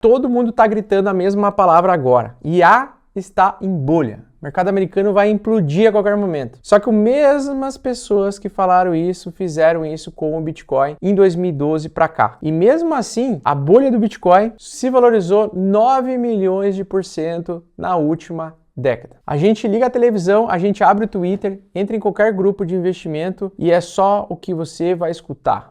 Todo mundo está gritando a mesma palavra agora. IA está em bolha. O mercado americano vai implodir a qualquer momento. Só que as mesmas pessoas que falaram isso, fizeram isso com o Bitcoin em 2012 para cá. E mesmo assim, a bolha do Bitcoin se valorizou 9 milhões de por cento na última década. A gente liga a televisão, a gente abre o Twitter, entra em qualquer grupo de investimento e é só o que você vai escutar.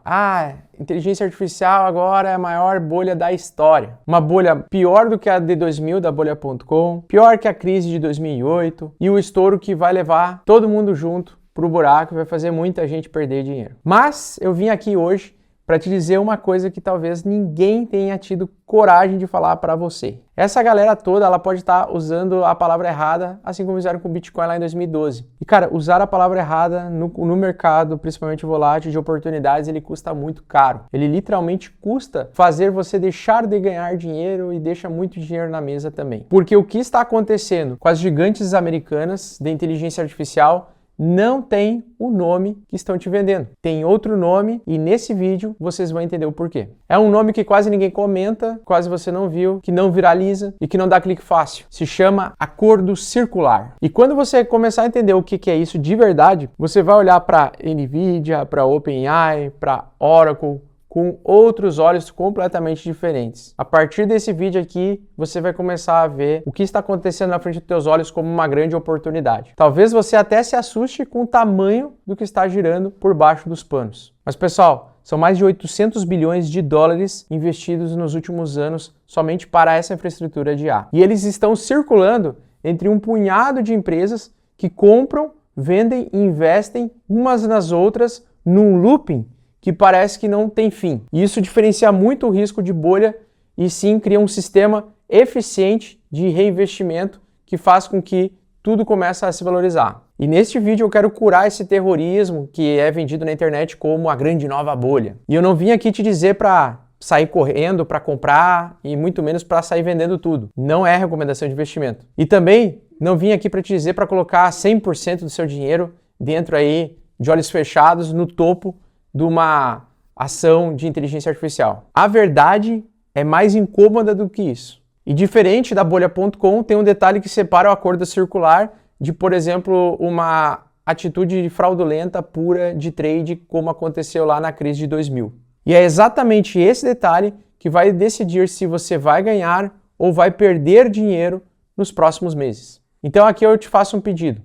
Inteligência artificial agora é a maior bolha da história. Uma bolha pior do que a de 2000 da bolha.com, pior que a crise de 2008 e o estouro que vai levar todo mundo junto pro buraco e vai fazer muita gente perder dinheiro. Mas eu vim aqui hoje para te dizer uma coisa que talvez ninguém tenha tido coragem de falar para você. Essa galera toda, ela pode estar usando a palavra errada, assim como fizeram com o Bitcoin lá em 2012. E cara, usar a palavra errada no mercado, principalmente volátil de oportunidades, ele custa muito caro. Ele literalmente custa fazer você deixar de ganhar dinheiro e deixa muito dinheiro na mesa também. Porque o que está acontecendo com as gigantes americanas de inteligência artificial não tem o nome que estão te vendendo. Tem outro nome e nesse vídeo vocês vão entender o porquê. É um nome que quase ninguém comenta, quase você não viu, que não viraliza e que não dá clique fácil. Se chama acordo circular. E quando você começar a entender o que é isso de verdade, você vai olhar para Nvidia, para OpenAI, para Oracle, com outros olhos completamente diferentes. A partir desse vídeo aqui, você vai começar a ver o que está acontecendo na frente dos teus olhos como uma grande oportunidade. Talvez você até se assuste com o tamanho do que está girando por baixo dos panos. Mas pessoal, são mais de 800 bilhões de dólares investidos nos últimos anos somente para essa infraestrutura de IA. E eles estão circulando entre um punhado de empresas que compram, vendem e investem umas nas outras num looping que parece que não tem fim. E isso diferencia muito o risco de bolha e sim cria um sistema eficiente de reinvestimento que faz com que tudo comece a se valorizar. E neste vídeo eu quero curar esse terrorismo que é vendido na internet como a grande nova bolha. E eu não vim aqui te dizer para sair correndo para comprar e muito menos para sair vendendo tudo. Não é recomendação de investimento. E também não vim aqui para te dizer para colocar 100% do seu dinheiro dentro aí de olhos fechados no topo de uma ação de inteligência artificial. A verdade é mais incômoda do que isso. E diferente da bolha.com, tem um detalhe que separa o acordo circular de, por exemplo, uma atitude fraudulenta pura de trade, como aconteceu lá na crise de 2000. E é exatamente esse detalhe que vai decidir se você vai ganhar ou vai perder dinheiro nos próximos meses. Então aqui eu te faço um pedido.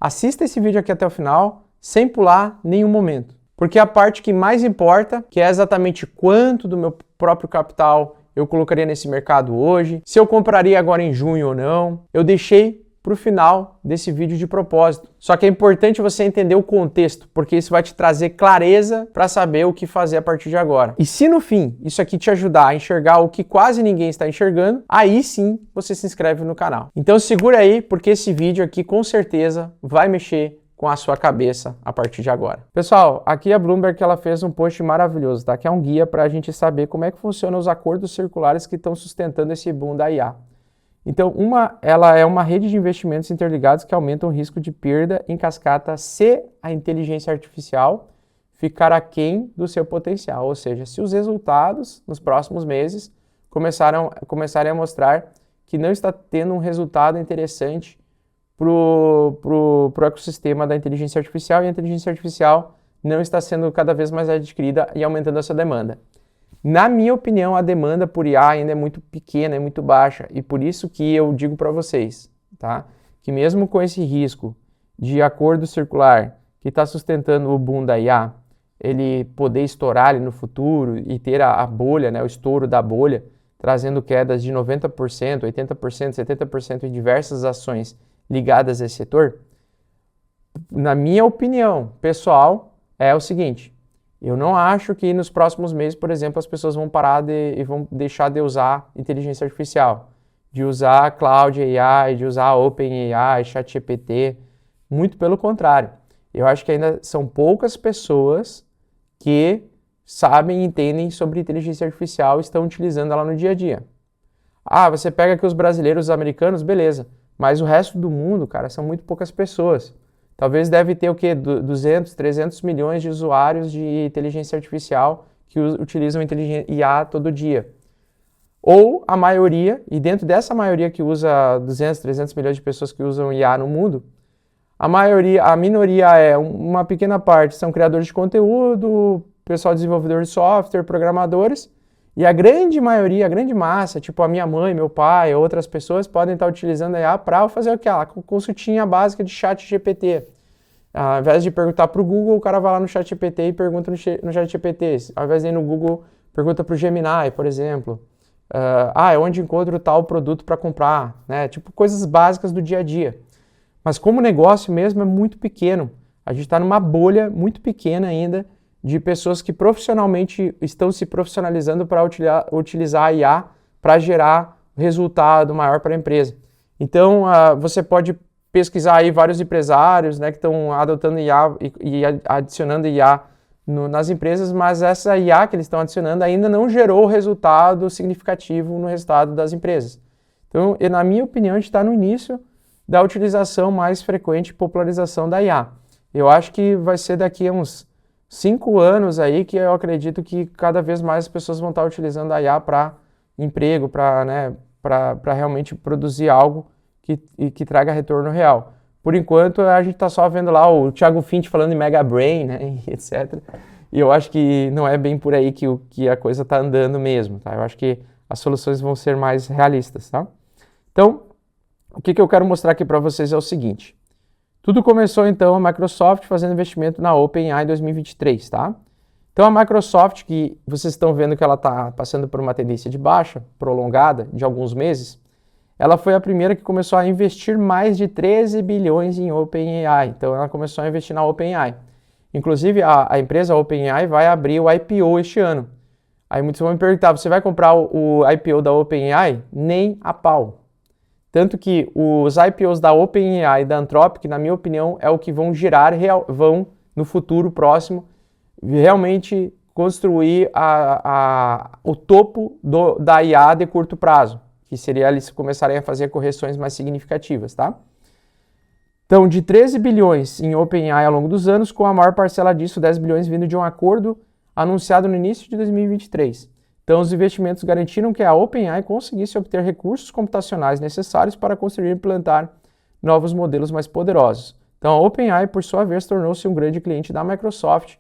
Assista esse vídeo aqui até o final, sem pular nenhum momento. Porque a parte que mais importa, que é exatamente quanto do meu próprio capital eu colocaria nesse mercado hoje, se eu compraria agora em junho ou não, eu deixei para o final desse vídeo de propósito. Só que é importante você entender o contexto, porque isso vai te trazer clareza para saber o que fazer a partir de agora. E se no fim isso aqui te ajudar a enxergar o que quase ninguém está enxergando, aí sim você se inscreve no canal. Então segura aí, porque esse vídeo aqui com certeza vai mexer com a sua cabeça a partir de agora. Pessoal, aqui a Bloomberg ela fez um post maravilhoso, tá? Que é um guia para a gente saber como é que funcionam os acordos circulares que estão sustentando esse boom da IA. Então, ela é uma rede de investimentos interligados que aumentam o risco de perda em cascata se a inteligência artificial ficar aquém do seu potencial, ou seja, se os resultados nos próximos meses começarem a mostrar que não está tendo um resultado interessante pro ecossistema da inteligência artificial e a inteligência artificial não está sendo cada vez mais adquirida e aumentando essa demanda. Na minha opinião, a demanda por IA ainda é muito pequena, é muito baixa e por isso que eu digo para vocês, tá? Que mesmo com esse risco de acordo circular que está sustentando o boom da IA, ele poder estourar ali no futuro e ter a bolha, né, o estouro da bolha, trazendo quedas de 90%, 80%, 70% em diversas ações ligadas a esse setor, na minha opinião pessoal, é o seguinte: eu não acho que nos próximos meses, por exemplo, as pessoas vão parar e vão deixar de usar inteligência artificial, de usar Cloud AI, de usar OpenAI, ChatGPT, muito pelo contrário. Eu acho que ainda são poucas pessoas que sabem e entendem sobre inteligência artificial e estão utilizando ela no dia a dia. Você pega aqui os brasileiros, os americanos, beleza. Mas o resto do mundo, cara, são muito poucas pessoas. Talvez deve ter o quê? 200, 300 milhões de usuários de inteligência artificial que utilizam IA todo dia. ou a maioria, e dentro dessa maioria que usa 200, 300 milhões de pessoas que usam IA no mundo, a minoria é uma pequena parte, são criadores de conteúdo, pessoal desenvolvedor de software, programadores, e a grande maioria, a grande massa, tipo a minha mãe, meu pai, outras pessoas, podem estar utilizando a IA para fazer o que? A consultinha básica de chat GPT. Ao invés de perguntar para o Google, o cara vai lá no chat GPT e pergunta no chat GPT. Ao invés de ir no Google, pergunta para o Gemini, por exemplo. Onde encontro tal produto para comprar, né? Tipo coisas básicas do dia a dia. Mas como negócio mesmo é muito pequeno. A gente está numa bolha muito pequena ainda de pessoas que profissionalmente estão se profissionalizando para utilizar a IA para gerar resultado maior para a empresa. Então, você pode pesquisar aí vários empresários, né, que estão adotando IA e adicionando IA nas empresas, mas essa IA que eles estão adicionando ainda não gerou resultado significativo no resultado das empresas. Então, na minha opinião, a gente está no início da utilização mais frequente e popularização da IA. Eu acho que vai ser daqui a uns 5 anos aí que eu acredito que cada vez mais as pessoas vão estar utilizando a IA para emprego, para realmente produzir algo que traga retorno real. Por enquanto, a gente está só vendo lá o Thiago Finch falando em Mega Brain, né, etc. E eu acho que não é bem por aí que a coisa está andando mesmo, tá? Eu acho que as soluções vão ser mais realistas, tá? Então, o que eu quero mostrar aqui para vocês é o seguinte. Tudo começou, então, a Microsoft fazendo investimento na OpenAI em 2023, tá? Então, a Microsoft, que vocês estão vendo que ela está passando por uma tendência de baixa, prolongada, de alguns meses, ela foi a primeira que começou a investir mais de 13 bilhões em OpenAI. Então, ela começou a investir na OpenAI. Inclusive, a empresa OpenAI vai abrir o IPO este ano. Aí muitos vão me perguntar, você vai comprar o IPO da OpenAI? Nem a pau. Tanto que os IPOs da OpenAI e da Anthropic, na minha opinião, é o que vão girar, vão, no futuro próximo, realmente construir o topo da IA de curto prazo, que seria eles começarem a fazer correções mais significativas, tá? Então, de 13 bilhões em OpenAI ao longo dos anos, com a maior parcela disso, 10 bilhões, vindo de um acordo anunciado no início de 2023. Então, os investimentos garantiram que a OpenAI conseguisse obter recursos computacionais necessários para construir e implantar novos modelos mais poderosos. Então, a OpenAI, por sua vez, tornou-se um grande cliente da Microsoft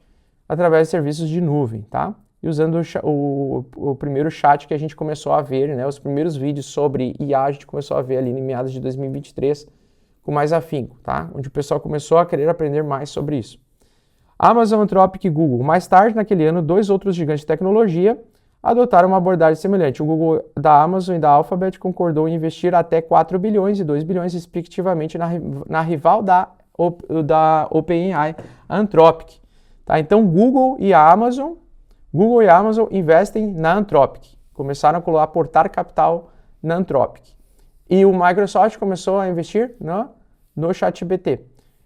através de serviços de nuvem, tá? E usando o primeiro chat que a gente começou a ver, né? Os primeiros vídeos sobre IA a gente começou a ver ali em meados de 2023 com mais afinco, tá? Onde o pessoal começou a querer aprender mais sobre isso. Amazon, Anthropic e Google. Mais tarde, naquele ano, 2 outros gigantes de tecnologia adotaram uma abordagem semelhante. O Google da Amazon e da Alphabet concordou em investir até 4 bilhões e 2 bilhões, respectivamente, na rival da OpenAI, a Anthropic. Tá? Então, Google e a Amazon investem na Anthropic. Começaram a aportar capital na Anthropic. E o Microsoft começou a investir no ChatGPT.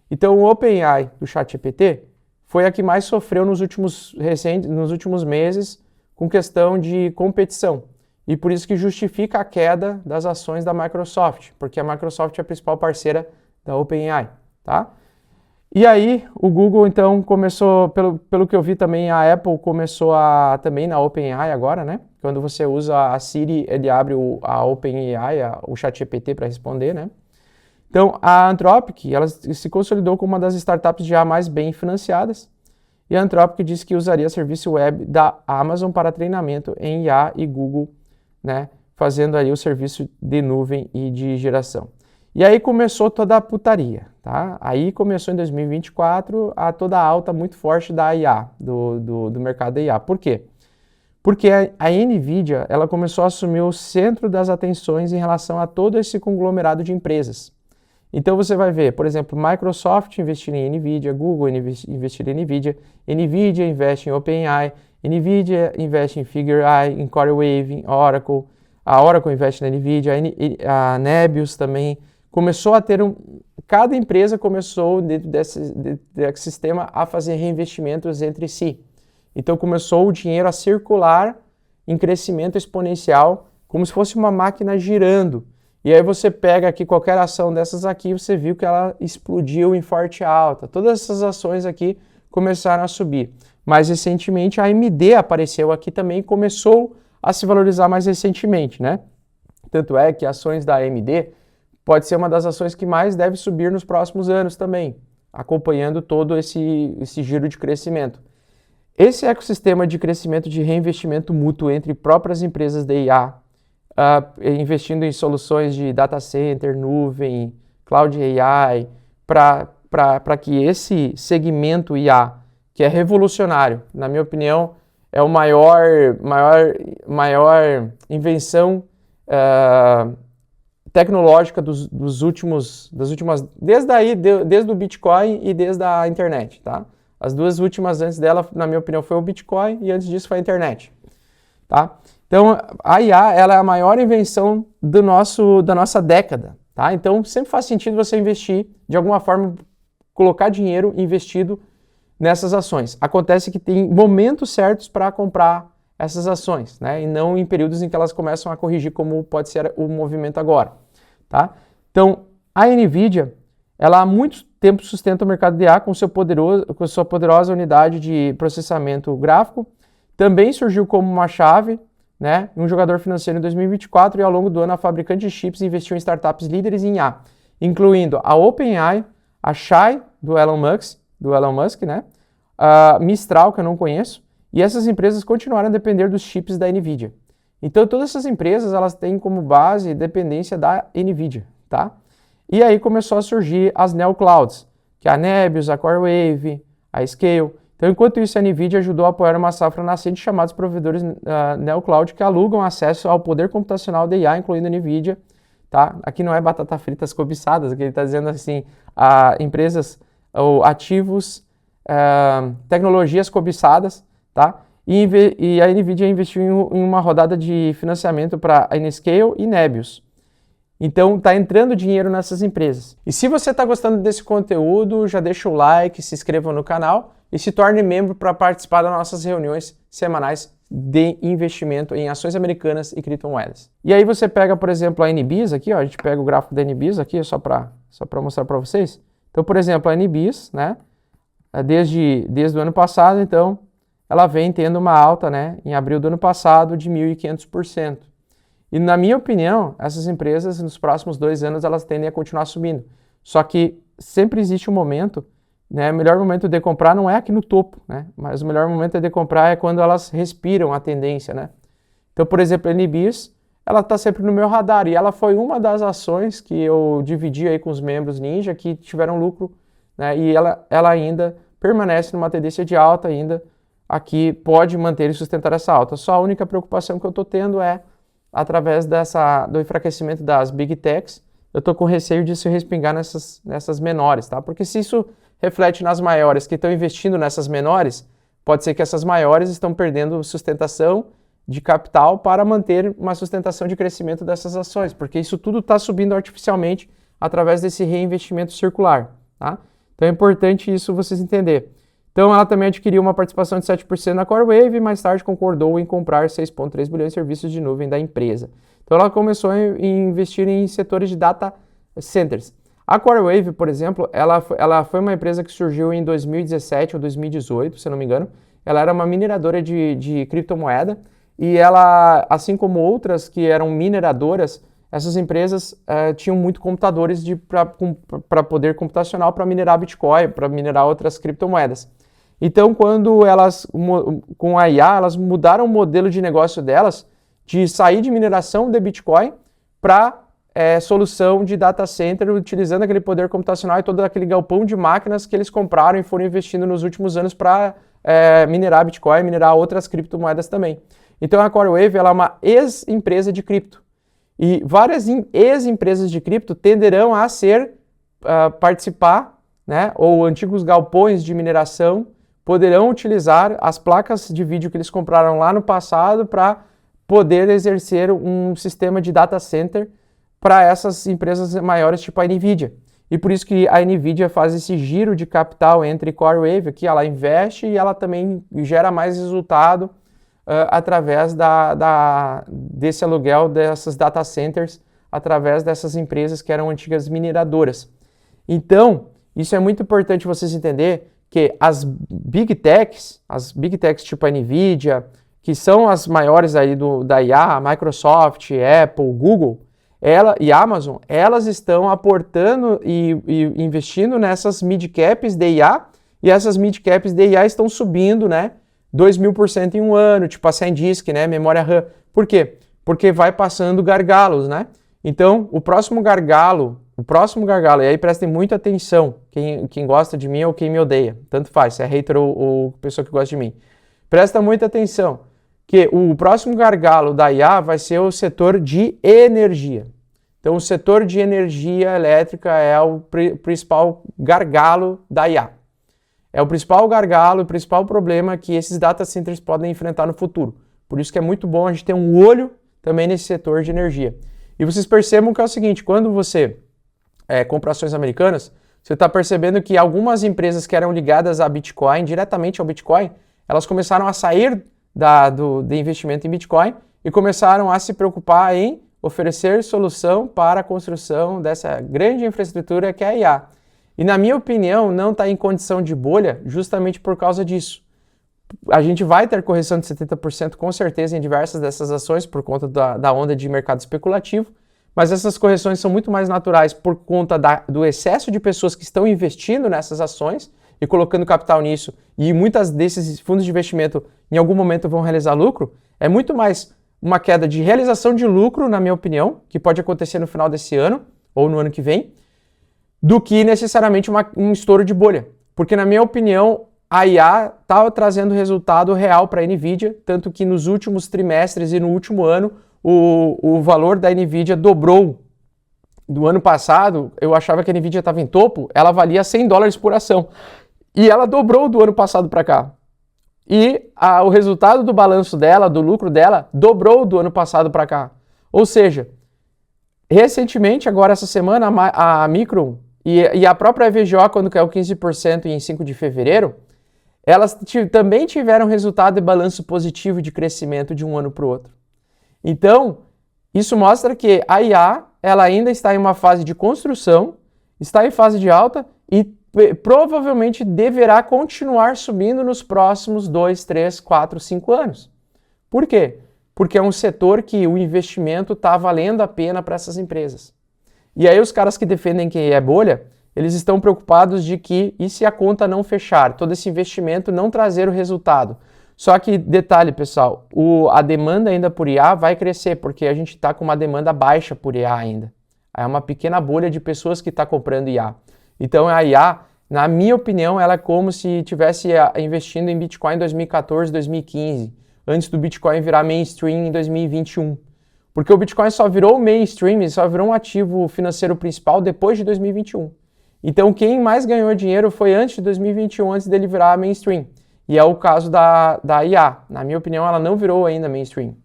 Então, o OpenAI do ChatGPT foi a que mais sofreu nos últimos meses com questão de competição. E por isso que justifica a queda das ações da Microsoft, porque a Microsoft é a principal parceira da OpenAI, tá? E aí, o Google, então, começou, pelo que eu vi também, a Apple começou também na OpenAI agora, né? Quando você usa a Siri, ele abre a OpenAI, o ChatGPT para responder, né? Então, a Anthropic, ela se consolidou como uma das startups já mais bem financiadas, e a Anthropic disse que usaria serviço web da Amazon para treinamento em IA e Google, né, fazendo aí o serviço de nuvem e de geração. E aí começou toda a putaria, tá? Aí começou em 2024 toda a alta muito forte da IA, do mercado da IA. Por quê? Porque a NVIDIA, ela começou a assumir o centro das atenções em relação a todo esse conglomerado de empresas. Então você vai ver, por exemplo, Microsoft investir em NVIDIA, Google investir em NVIDIA, NVIDIA investe em OpenAI, NVIDIA investe em Figure.ai, em CoreWeave, em Oracle, a Oracle investe na NVIDIA, a Nebius também. Começou a ter cada empresa começou dentro desse sistema a fazer reinvestimentos entre si. Então começou o dinheiro a circular em crescimento exponencial, como se fosse uma máquina girando. E aí você pega aqui qualquer ação dessas aqui, você viu que ela explodiu em forte alta. Todas essas ações aqui começaram a subir. Mais recentemente a AMD apareceu aqui também e começou a se valorizar mais recentemente, né? Tanto é que ações da AMD pode ser uma das ações que mais deve subir nos próximos anos também, acompanhando todo esse giro de crescimento. Esse ecossistema de crescimento de reinvestimento mútuo entre próprias empresas de IA, investindo em soluções de data center, nuvem, cloud AI, para que esse segmento IA, que é revolucionário, na minha opinião, é a maior invenção tecnológica das últimas, desde o Bitcoin e desde a internet, tá? As duas últimas antes dela, na minha opinião, foi o Bitcoin e antes disso foi a internet, tá? Então, a IA, ela é a maior invenção da nossa década, tá? Então, sempre faz sentido você investir, de alguma forma, colocar dinheiro investido nessas ações. Acontece que tem momentos certos para comprar essas ações, né? E não em períodos em que elas começam a corrigir, como pode ser o movimento agora, tá? Então, a NVIDIA, ela há muito tempo sustenta o mercado de IA com sua poderosa unidade de processamento gráfico. Também surgiu como uma chave, né, um jogador financeiro em 2024 e ao longo do ano a fabricante de chips investiu em startups líderes em IA, incluindo a OpenAI, a Shay do Elon Musk, né, a Mistral, que eu não conheço, e essas empresas continuaram a depender dos chips da NVIDIA. Então todas essas empresas elas têm como base dependência da NVIDIA, tá? E aí começou a surgir as neoclouds, que é a Nebius, a CoreWave, a Scale. Então, enquanto isso, a NVIDIA ajudou a apoiar uma safra nascente chamados provedores neocloud que alugam acesso ao poder computacional da IA, incluindo a NVIDIA. Tá? Aqui não é batata fritas cobiçadas, aqui ele está dizendo assim, empresas ou ativos, tecnologias cobiçadas, tá? E a NVIDIA investiu em uma rodada de financiamento para a Nscale e Nebius. Então, está entrando dinheiro nessas empresas. E se você está gostando desse conteúdo, já deixa o like, se inscreva no canal e se torne membro para participar das nossas reuniões semanais de investimento em ações americanas e criptomoedas. E aí você pega, por exemplo, a NBIS aqui, ó, a gente pega o gráfico da NBIS aqui, só para mostrar para vocês. Então, por exemplo, a NBIS, né, desde o ano passado, então, ela vem tendo uma alta, né, em abril do ano passado de 1.500%. E na minha opinião, essas empresas nos próximos 2 anos elas tendem a continuar subindo. Só que sempre existe um momento, né? O melhor momento de comprar não é aqui no topo, né? Mas o melhor momento de comprar é quando elas respiram a tendência, né? Então, por exemplo, a NBIS, ela está sempre no meu radar e ela foi uma das ações que eu dividi aí com os membros Ninja que tiveram lucro, né? E ela ainda permanece numa tendência de alta ainda, aqui pode manter e sustentar essa alta. Só a única preocupação que eu estou tendo é através do enfraquecimento das Big Techs, eu estou com receio de se respingar nessas menores, tá? Porque se isso reflete nas maiores que estão investindo nessas menores, pode ser que essas maiores estão perdendo sustentação de capital para manter uma sustentação de crescimento dessas ações, porque isso tudo está subindo artificialmente através desse reinvestimento circular, tá? Então é importante isso vocês entenderem. Então, ela também adquiriu uma participação de 7% na CoreWave e mais tarde concordou em comprar 6,3 bilhões de serviços de nuvem da empresa. Então, ela começou a investir em setores de data centers. A CoreWave, por exemplo, ela foi uma empresa que surgiu em 2017 ou 2018, se eu não me engano. Ela era uma mineradora de criptomoeda e ela, assim como outras que eram mineradoras, essas empresas tinham muito computadores para poder computacional para minerar Bitcoin, para minerar outras criptomoedas. Então, quando elas, com a IA, elas mudaram o modelo de negócio delas de sair de mineração de Bitcoin para solução de data center, utilizando aquele poder computacional e todo aquele galpão de máquinas que eles compraram e foram investindo nos últimos anos para minerar Bitcoin, minerar outras criptomoedas também. Então, a CoreWave ela é uma ex-empresa de cripto. E várias ex-empresas de cripto tenderão a participar, né, ou antigos galpões de mineração poderão utilizar as placas de vídeo que eles compraram lá no passado para poder exercer um sistema de data center para essas empresas maiores tipo a NVIDIA. E por isso que a NVIDIA faz esse giro de capital entre CoreWave, que ela investe e ela também gera mais resultado através desse aluguel dessas data centers, através dessas empresas que eram antigas mineradoras. Então, isso é muito importante vocês entenderem que as Big Techs tipo a NVIDIA, que são as maiores aí da IA, Microsoft, Apple, Google, e Amazon, elas estão aportando e investindo nessas mid-caps de IA, e essas mid-caps de IA estão subindo, né, 2.000% em um ano, tipo a SanDisk, né, memória RAM. Por quê? Porque vai passando gargalos, né? Então, o próximo gargalo, e aí prestem muita atenção, quem gosta de mim ou quem me odeia, tanto faz, se é hater ou pessoa que gosta de mim. Presta muita atenção, que o próximo gargalo da IA vai ser o setor de energia. Então, o setor de energia elétrica é o principal gargalo da IA. É o principal gargalo, o principal problema que esses data centers podem enfrentar no futuro. Por isso que é muito bom a gente ter um olho também nesse setor de energia. E vocês percebam que é o seguinte, quando você compra ações americanas, você está percebendo que algumas empresas que eram ligadas a Bitcoin, diretamente ao Bitcoin, elas começaram a sair do investimento em Bitcoin e começaram a se preocupar em oferecer solução para a construção dessa grande infraestrutura que é a IA. E na minha opinião, não está em condição de bolha justamente por causa disso. A gente vai ter correção de 70% com certeza em diversas dessas ações por conta da onda de mercado especulativo, mas essas correções são muito mais naturais por conta do excesso de pessoas que estão investindo nessas ações e colocando capital nisso, e muitas desses fundos de investimento em algum momento vão realizar lucro. É muito mais uma queda de realização de lucro, na minha opinião, que pode acontecer no final desse ano ou no ano que vem, do que necessariamente um estouro de bolha. Porque, na minha opinião, a IA está trazendo resultado real para a NVIDIA, tanto que nos últimos trimestres e no último ano, o valor da NVIDIA dobrou. Do ano passado, eu achava que a NVIDIA estava em topo, ela valia $100 por ação. E ela dobrou do ano passado para cá. E o resultado do balanço dela, do lucro dela, dobrou do ano passado para cá. Ou seja, recentemente, agora essa semana, a Micron e a própria EVGO, quando caiu 15% em 5 de fevereiro, elas também tiveram resultado de balanço positivo de crescimento de um ano para o outro. Então, isso mostra que a IA ela ainda está em uma fase de construção, está em fase de alta e provavelmente deverá continuar subindo nos próximos 2, 3, 4, 5 anos. Por quê? Porque é um setor que o investimento está valendo a pena para essas empresas. E aí os caras que defendem que é bolha, eles estão preocupados de que, e se a conta não fechar, todo esse investimento não trazer o resultado? Só que, detalhe pessoal, a demanda ainda por IA vai crescer, porque a gente está com uma demanda baixa por IA ainda. É uma pequena bolha de pessoas que está comprando IA. Então a IA, na minha opinião, ela é como se estivesse investindo em Bitcoin em 2014, 2015, antes do Bitcoin virar mainstream em 2021. Porque o Bitcoin só virou mainstream, só virou um ativo financeiro principal depois de 2021. Então quem mais ganhou dinheiro foi antes de 2021, antes dele virar mainstream. E é o caso da IA. Na minha opinião, ela não virou ainda mainstream.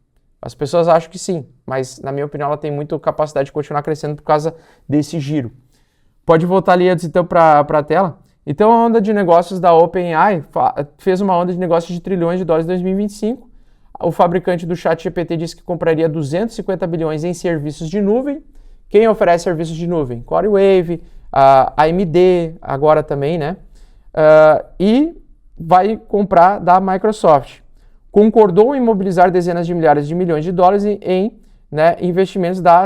As pessoas acham que sim, mas na minha opinião ela tem muita capacidade de continuar crescendo por causa desse giro. Pode voltar ali antes então para a tela. Então a onda de negócios da OpenAI fez uma onda de negócios de trilhões de dólares em 2025. O fabricante do ChatGPT disse que compraria 250 bilhões em serviços de nuvem. Quem oferece serviços de nuvem? CoreWeave, a AMD, agora também, né? E vai comprar da Microsoft. Concordou em mobilizar dezenas de milhares de milhões de dólares em investimentos da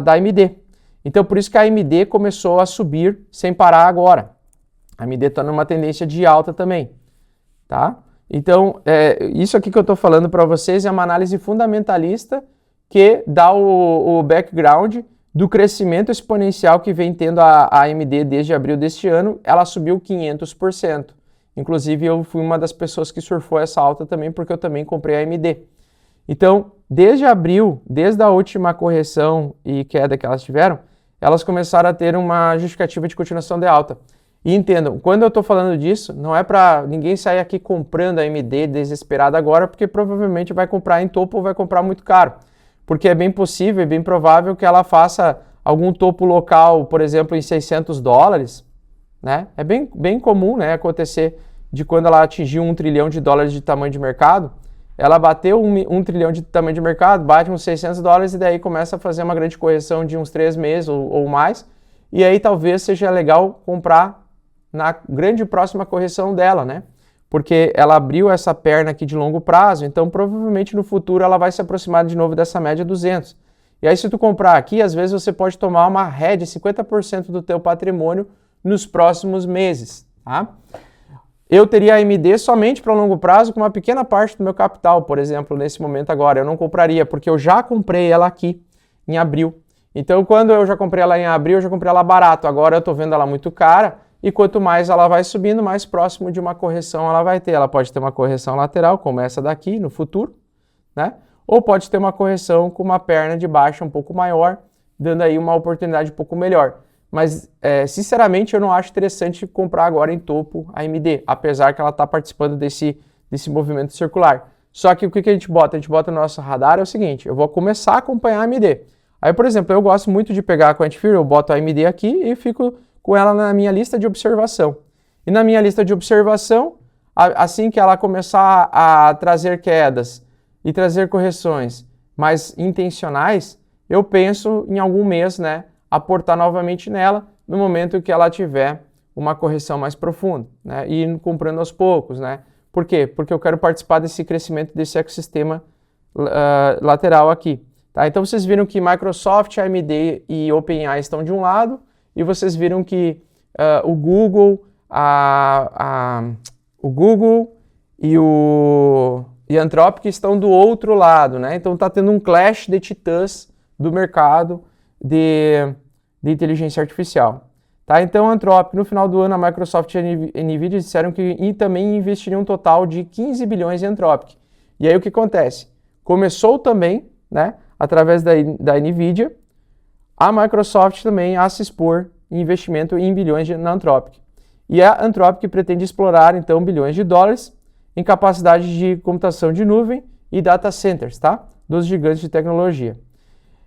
AMD. Então, por isso que a AMD começou a subir sem parar agora. A AMD está numa tendência de alta também, tá? Então, isso aqui que eu estou falando para vocês é uma análise fundamentalista que dá o background do crescimento exponencial que vem tendo a AMD desde abril deste ano. Ela subiu 500%. Inclusive, eu fui uma das pessoas que surfou essa alta também, porque eu também comprei a AMD. Então, desde abril, desde a última correção e queda que elas tiveram, elas começaram a ter uma justificativa de continuação de alta. E entendam, quando eu estou falando disso, não é para ninguém sair aqui comprando a AMD desesperado agora, porque provavelmente vai comprar em topo ou vai comprar muito caro. Porque é bem possível e bem provável que ela faça algum topo local, por exemplo, em $600, né? É bem comum, né, acontecer de quando ela atingiu $1 trilhão de tamanho de mercado, ela bateu um trilhão de tamanho de mercado, bate uns $600 e daí começa a fazer uma grande correção de uns 3 meses ou mais, e aí talvez seja legal comprar na grande próxima correção dela, né? porque ela abriu essa perna aqui de longo prazo, então provavelmente no futuro ela vai se aproximar de novo dessa média 200. E aí se tu comprar aqui, às vezes você pode tomar uma hedge de 50% do teu patrimônio nos próximos meses, tá? Eu teria a AMD somente para longo prazo com uma pequena parte do meu capital, por exemplo, nesse momento agora. Eu não compraria, porque eu já comprei ela aqui em abril. Então, quando eu já comprei ela em abril, eu já comprei ela barato. Agora eu estou vendo ela muito cara e quanto mais ela vai subindo, mais próximo de uma correção ela vai ter. Ela pode ter uma correção lateral, como essa daqui, no futuro, né? Ou pode ter uma correção com uma perna de baixa um pouco maior, dando aí uma oportunidade um pouco melhor. Mas, sinceramente, eu não acho interessante comprar agora em topo a AMD, apesar que ela está participando desse movimento circular. Só que o que a gente bota? A gente bota no nosso radar é o seguinte, eu vou começar a acompanhar a AMD. Aí, por exemplo, eu gosto muito de pegar a Quantifier, eu boto a AMD aqui e fico com ela na minha lista de observação. E na minha lista de observação, assim que ela começar a trazer quedas e trazer correções mais intencionais, eu penso em algum mês, né, aportar novamente nela no momento que ela tiver uma correção mais profunda, né? E ir comprando aos poucos, né? Por quê? Porque eu quero participar desse crescimento desse ecossistema lateral aqui, tá? Então vocês viram que Microsoft, AMD e OpenAI estão de um lado e vocês viram que o Google e a Anthropic estão do outro lado, né? Então está tendo um clash de titãs do mercado de inteligência artificial. Tá? Então, a Anthropic, no final do ano, a Microsoft e a NVIDIA disseram que também investiriam um total de 15 bilhões em Anthropic. E aí o que acontece? Começou também, né, através da NVIDIA, a Microsoft também a se expor em investimento em bilhões na Anthropic. E a Anthropic pretende explorar, então, bilhões de dólares em capacidade de computação de nuvem e data centers, tá? Dos gigantes de tecnologia.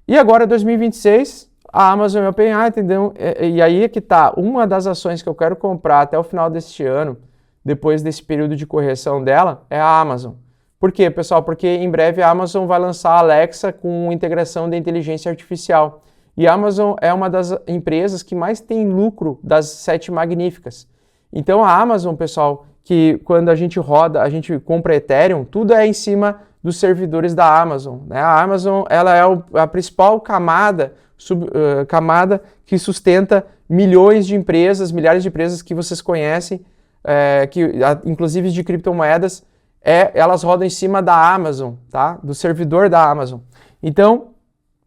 E agora, 2026, a Amazon e a OpenAI, entendeu? E aí é que tá, uma das ações que eu quero comprar até o final deste ano, depois desse período de correção dela, é a Amazon. Por quê, pessoal? Porque em breve a Amazon vai lançar a Alexa com integração de inteligência artificial. E a Amazon é uma das empresas que mais tem lucro das 7 magníficas. Então a Amazon, pessoal, que quando a gente compra Ethereum, tudo é em cima dos servidores da Amazon, né? A Amazon ela é a principal camada que sustenta milhões de empresas, milhares de empresas que vocês conhecem, inclusive de criptomoedas, elas rodam em cima da Amazon, tá? Do servidor da Amazon. Então,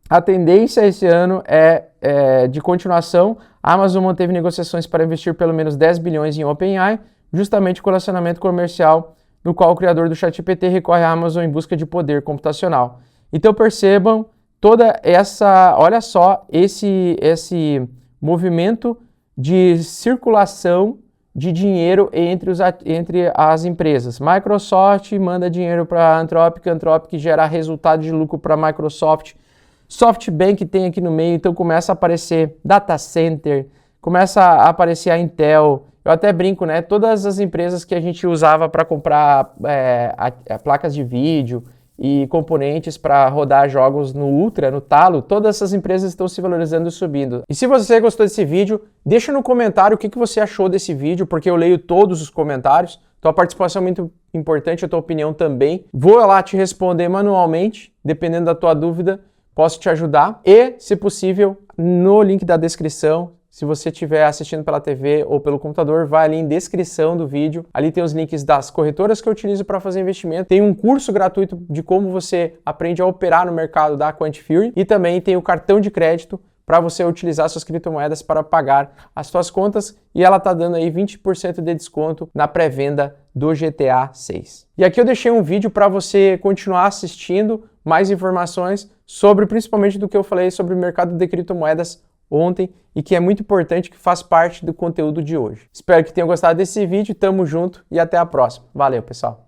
a tendência esse ano é de continuação. A Amazon manteve negociações para investir pelo menos 10 bilhões em OpenAI, justamente com o relacionamento comercial no qual o criador do ChatGPT recorre à Amazon em busca de poder computacional. Então percebam toda essa, olha só, esse movimento de circulação de dinheiro entre as empresas. Microsoft manda dinheiro para a Anthropic, Anthropic gera resultado de lucro para a Microsoft, SoftBank tem aqui no meio, então começa a aparecer data center, começa a aparecer a Intel. Eu até brinco, né? Todas as empresas que a gente usava para comprar placas de vídeo e componentes para rodar jogos no Ultra, no talo, todas essas empresas estão se valorizando e subindo. E se você gostou desse vídeo, deixa no comentário o que você achou desse vídeo, porque eu leio todos os comentários. Tua participação é muito importante, a tua opinião também. Vou lá te responder manualmente, dependendo da tua dúvida, posso te ajudar. E, se possível, no link da descrição, se você estiver assistindo pela TV ou pelo computador, vai ali em descrição do vídeo. Ali tem os links das corretoras que eu utilizo para fazer investimento. Tem um curso gratuito de como você aprende a operar no mercado da Quantifier. E também tem o cartão de crédito para você utilizar suas criptomoedas para pagar as suas contas. E ela está dando aí 20% de desconto na pré-venda do GTA 6. E aqui eu deixei um vídeo para você continuar assistindo mais informações sobre, principalmente do que eu falei sobre o mercado de criptomoedas ontem e que é muito importante, que faz parte do conteúdo de hoje. Espero que tenham gostado desse vídeo, tamo junto e até a próxima. Valeu, pessoal!